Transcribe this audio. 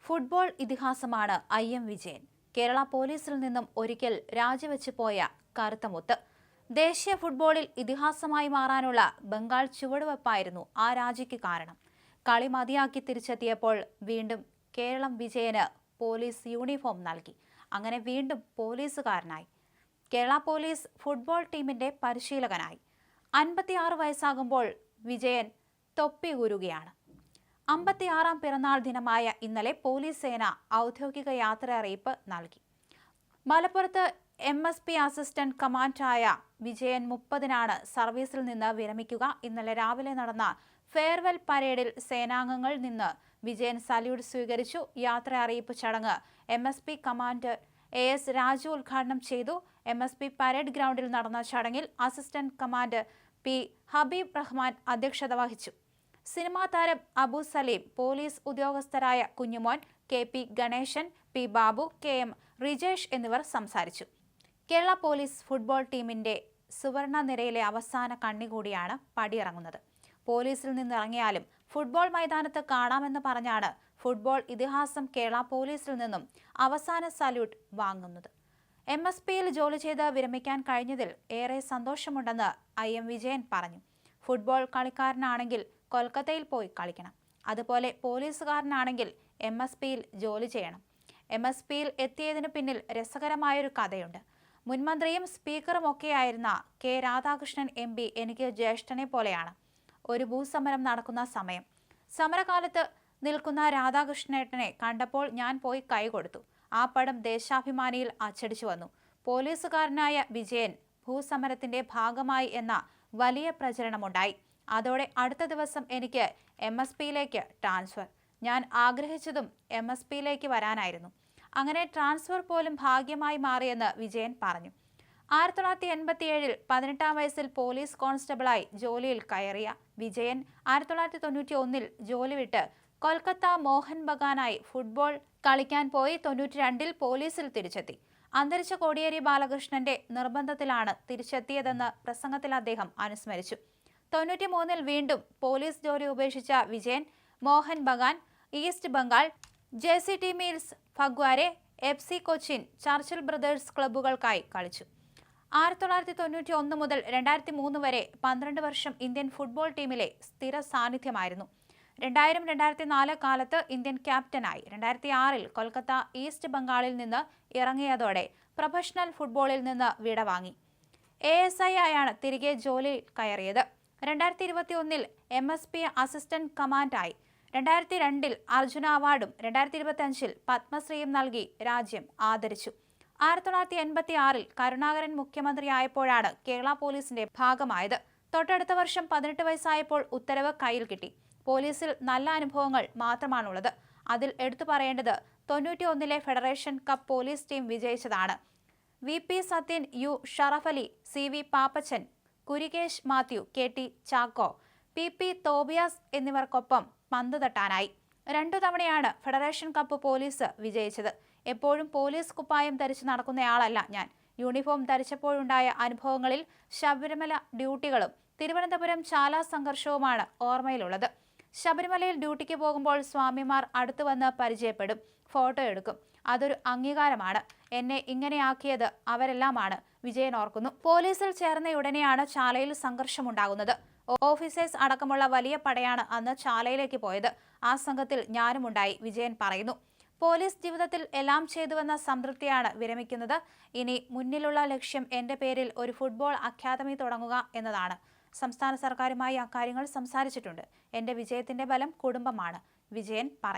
Football ഇതിഹാസമാണ് IM Vijayan. Kerala പോലീസിൽ നിന്നും ഒരിക്കൽ രാജിവെച്ച് പോയ കറുത്തമുത്ത്. ദേശീയ ഫുട്ബോളിൽ ഇതിഹാസമായി മാറാനുള്ള ബംഗാൾ ചുവടുവെപ്പായിരുന്നു ആ രാജിക്ക് കാരണം. കളി മതിയാക്കി തിരിച്ചെത്തിയപ്പോൾ വീണ്ടും കേരളം വിജയന് പോലീസ് യൂണിഫോം നൽകി. അങ്ങനെ വീണ്ടും പോലീസുകാരനായി. കേരള പോലീസ് ഫുട്ബോൾ ടീമിന്റെ പരിശീലകനായി. 56 വയസ്സാകുമ്പോൾ വിജയൻ തൊപ്പി ഊരുകയാണ്. 56ാം പിറന്നാൾ ദിനമായ ഇന്നലെ പോലീസ് സേന ഔദ്യോഗിക യാത്രയറിയിപ്പ് നൽകി. മലപ്പുറത്ത് MSP അസിസ്റ്റന്റ് കമാൻഡറായ വിജയൻ 30-നാണ് സർവീസിൽ നിന്ന് വിരമിക്കുക. ഇന്നലെ രാവിലെ നടന്ന ഫെയർവെൽ പരേഡിൽ സേനാംഗങ്ങളിൽ നിന്ന് വിജയൻ സല്യൂട്ട് സ്വീകരിച്ചു. യാത്രയറിയിപ്പ് ചടങ്ങ് MSP കമാൻഡർ AS രാജു ഉദ്ഘാടനം ചെയ്തു. MSP പരേഡ് ഗ്രൗണ്ടിൽ നടന്ന ചടങ്ങിൽ assistant commander P Habeeb Rahman അധ്യക്ഷത വഹിച്ചു. സിനിമാ താരം അബു സലീം, പോലീസ് ഉദ്യോഗസ്ഥരായ Kunjumon, KP Ganesan, P Babu, KM Rijesh എന്നിവർ സംസാരിച്ചു. കേരള പോലീസ് ഫുട്ബോൾ ടീമിന്റെ സുവർണ നിരയിലെ അവസാന കണ്ണി കൂടിയാണ് പടിയിറങ്ങുന്നത്. പോലീസിൽ നിന്നിറങ്ങിയാലും ഫുട്ബോൾ മൈതാനത്ത് കാണാമെന്ന് പറഞ്ഞാണ് ഫുട്ബോൾ ഇതിഹാസം കേരള പോലീസിൽ നിന്നും അവസാന സല്യൂട്ട് വാങ്ങുന്നത്. MSPയിൽ ജോലി ചെയ്ത് വിരമിക്കാൻ കഴിഞ്ഞതിൽ ഏറെ സന്തോഷമുണ്ടെന്ന് IM വിജയൻ പറഞ്ഞു. ഫുട്ബോൾ കളിക്കാരനാണെങ്കിൽ കൊൽക്കത്തയിൽ പോയി കളിക്കണം. അതുപോലെ പോലീസുകാരനാണെങ്കിൽ MSPയിൽ ജോലി ചെയ്യണം. MSPയിൽ എത്തിയതിനു പിന്നിൽ രസകരമായൊരു കഥയുണ്ട്. മുൻമന്ത്രിയും സ്പീക്കറും ഒക്കെയായിരുന്ന K രാധാകൃഷ്ണൻ MP എനിക്ക് ജ്യേഷ്ഠനെ പോലെയാണ്. ഒരു ഭൂസമരം നടക്കുന്ന സമയം, സമരകാലത്ത് നിൽക്കുന്ന രാധാകൃഷ്ണേട്ടനെ കണ്ടപ്പോൾ ഞാൻ പോയി കൈകൊടുത്തു. ആ പടം ദേശാഭിമാനിയിൽ അച്ചടിച്ചു വന്നു. പോലീസുകാരനായ വിജയൻ ഭൂസമരത്തിന്റെ ഭാഗമായി എന്ന വലിയ പ്രചരണമുണ്ടായി. അതോടെ അടുത്ത ദിവസം എനിക്ക് MSPയിലേക്ക് ട്രാൻസ്ഫർ. ഞാൻ ആഗ്രഹിച്ചതും MSPയിലേക്ക് വരാനായിരുന്നു. അങ്ങനെ ട്രാൻസ്ഫർ പോലും ഭാഗ്യമായി മാറിയെന്ന് വിജയൻ പറഞ്ഞു. 1987-ൽ 18-ാം വയസ്സിൽ പോലീസ് കോൺസ്റ്റബിളായി ജോലിയിൽ കയറിയ വിജയൻ 1991-ൽ ജോലി വിട്ട് കൊൽക്കത്ത മോഹൻ ബഗാനായി ഫുട്ബോൾ കളിക്കാൻ പോയി. 92-ൽ പോലീസിൽ തിരിച്ചെത്തി. അന്തരിച്ച കോടിയേരി ബാലകൃഷ്ണന്റെ നിർബന്ധത്തിലാണ് തിരിച്ചെത്തിയതെന്ന് പ്രസംഗത്തിൽ അദ്ദേഹം അനുസ്മരിച്ചു. 93-ൽ വീണ്ടും പോലീസ് ജോലി ഉപേക്ഷിച്ച Vijayan Mohun Bagan, east Bengal, JCT mills, Phagwara, FC Cochin, Churchill brothers ക്ലബ്ബുകൾക്കായി കളിച്ചു. 1991 മുതൽ 2003 വരെ 12 വർഷം ഇന്ത്യൻ ഫുട്ബോൾ ടീമിലെ സ്ഥിര സാന്നിധ്യമായിരുന്നു. 2000-2004 കാലത്ത് ഇന്ത്യൻ ക്യാപ്റ്റനായി. 2006-ൽ കൊൽക്കത്ത ഈസ്റ്റ് ബംഗാളിൽ നിന്ന് ഇറങ്ങിയതോടെ പ്രൊഫഷണൽ ഫുട്ബോളിൽ നിന്ന് വിടവാങ്ങി. ASI ആയാണ് തിരികെ ജോലി കയറിയത്. 2021-ൽ MSP അസിസ്റ്റന്റ് കമാൻഡറായി. 2002-ൽ അർജുന അവാർഡും 2025-ൽ പത്മശ്രീയും നൽകി രാജ്യം ആദരിച്ചു. 1986-ൽ കരുണാകരൻ മുഖ്യമന്ത്രിയായപ്പോഴാണ് കേരള പോലീസിന്റെ ഭാഗമായത്. തൊട്ടടുത്ത വർഷം 18 വയസ്സായപ്പോൾ ഉത്തരവ് കയ്യിൽ കിട്ടി. പോലീസിൽ നല്ല അനുഭവങ്ങൾ മാത്രമാണുള്ളത്. അതിൽ എടുത്തു പറയേണ്ടത് 91-ലെ ഫെഡറേഷൻ കപ്പ് പോലീസ് ടീം വിജയിച്ചതാണ്. VP Sathyan, U Sharafali, CV Pappachan, Kurikesh Mathew, KT Chacko, PP Tobias എന്നിവർക്കൊപ്പം പന്ത് തട്ടാനായി. 2 തവണയാണ് ഫെഡറേഷൻ കപ്പ് പോലീസ് വിജയിച്ചത്. എപ്പോഴും പോലീസ് കുപ്പായം ധരിച്ച് നടക്കുന്നയാളല്ല ഞാൻ. യൂണിഫോം ധരിച്ചപ്പോഴുണ്ടായ അനുഭവങ്ങളിൽ ശബരിമല ഡ്യൂട്ടികളും തിരുവനന്തപുരം ചാല സംഘർഷവുമാണ് ഓർമ്മയിലുള്ളത്. ശബരിമലയിൽ ഡ്യൂട്ടിക്ക് പോകുമ്പോൾ സ്വാമിമാർ അടുത്തു വന്ന് പരിചയപ്പെടും, ഫോട്ടോ എടുക്കും. അതൊരു അംഗീകാരമാണ്. എന്നെ ഇങ്ങനെയാക്കിയത് അവരെല്ലാമാണ്, വിജയൻ ഓർക്കുന്നു. പോലീസിൽ ചേർന്നയുടനെയാണ് ചാലയിൽ സംഘർഷമുണ്ടാകുന്നത്. ഓഫീസേഴ്സ് അടക്കമുള്ള വലിയ പടയാണ് അന്ന് ചാലയിലേക്ക് പോയത്. ആ സംഘത്തിൽ ഞാനുമുണ്ടായി, വിജയൻ പറയുന്നു. പോലീസ് ജീവിതത്തിൽ എല്ലാം ചെയ്തുവെന്ന സംതൃപ്തിയാണ് വിരമിക്കുന്നത്. ഇനി മുന്നിലുള്ള ലക്ഷ്യം എന്റെ പേരിൽ ഒരു ഫുട്ബോൾ അക്കാദമി തുടങ്ങുക എന്നതാണ്. സംസ്ഥാന സർക്കാരുമായി അക്കാര്യങ്ങൾ സംസാരിച്ചിട്ടുണ്ട്. എന്റെ വിജയത്തിന്റെ ബലം കുടുംബമാണ്, വിജയൻ പറയുന്നു.